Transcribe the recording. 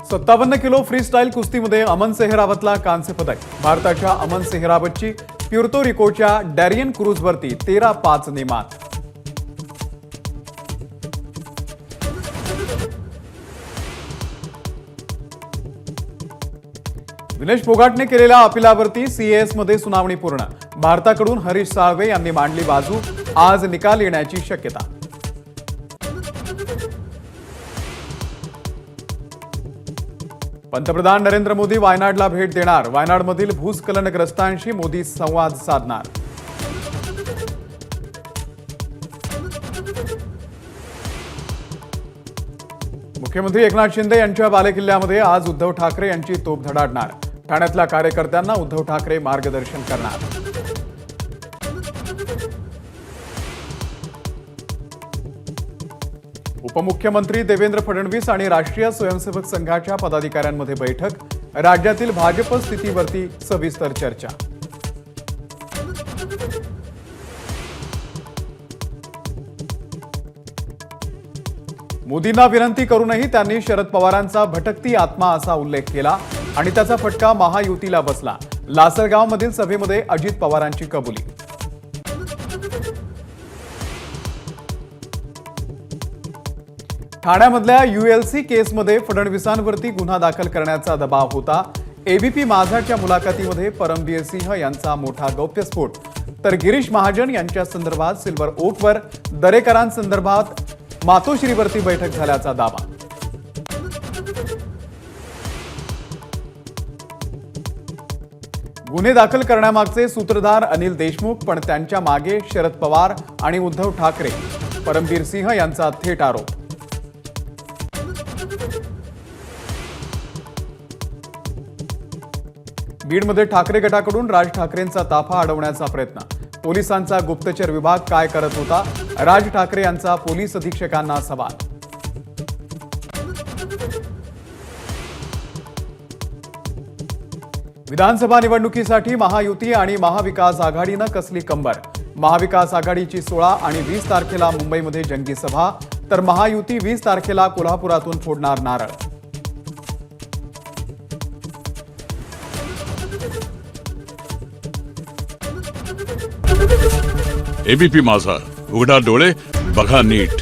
57 kilo freestyle कुस्तीमध्ये अमन सेहरावतला कांस्य पदक। भारताच्या अमन सेहरावतची प्युर्तो रिकोच्या डॅरियन क्रूजवरती 13-5 नेमात। विनेश फोगाटने केलेल्या अपिलावरती सीएएस मध्ये सुनावणी पूर्ण। भारताकडून हरीश साळवे यांनी मांडली बाजू। आज निकाल येण्याची शक्यता। पंतप्रधान नरेंद्र मोदी वायनाडला भेट देणार। वायनाडमधील भूस्खलनग्रस्तांशी मोदी संवाद साधणार। मुख्यमंत्री एकनाथ शिंदे यांच्या बालेकिल्ल्यामध्ये आज उद्धव ठाकरे यांची तोफ धडाडणार। ठाण्यातल्या कार्यकर्त्यांना उद्धव ठाकरे मार्गदर्शन करणार। उपमुख्यमंत्री देवेंद्र फडणवीस आणि राष्ट्रीय स्वयंसेवक संघाच्या पदाधिकाऱ्यांमध्ये बैठक। राज्यातील भाजप स्थितीवरती सविस्तर चर्चा। मोदींना विनंती करूनही त्यांनी शरद पवारांचा भटकती आत्मा असा उल्लेख केला आणि त्याचा फटका महायुतीला बसला। लासलगावमधील सभेमध्ये अजित पवारांची कबुली। ठाण्यामधल्या यूएलसी केसमध्ये फडणवीसांवरती गुन्हा दाखल करण्याचा दबाव होता। एबीपी माझाच्या मुलाखतीमध्ये परमबीर सिंह यांचा मोठा गौप्यस्फोट। तर गिरीश महाजन यांच्या संदर्भात सिल्वर ओकवर दरेकरांसंदर्भात मातोश्रीवरती बैठक झाल्याचा दावा। गुन्हे दाखल करण्यामागचे सूत्रधार अनिल देशमुख, पण त्यांच्या मागे शरद पवार आणि उद्धव ठाकरे। परमबीर सिंह यांचा थेट आरोप। बीडमध्ये ठाकरे गटाकडून राज ठाकरेंचा ताफा अडवण्याचा प्रयत्न। पोलिसांचा गुप्तचर विभाग काय करत होता? राज ठाकरे यांचा पोलीस अधीक्षकांना सवाल। विधानसभा निवडणुकीसाठी महायुती आणि महाविकास आघाडीनं कसली कंबर। महाविकास आघाडीची 16 आणि 20 तारखेला मुंबईमध्ये जंगी सभा, तर महायुती 20 तारखेला कोल्हापुरातून फोडणार नारळ। एबीपी माझा, उघडा डोळे बघा नीट।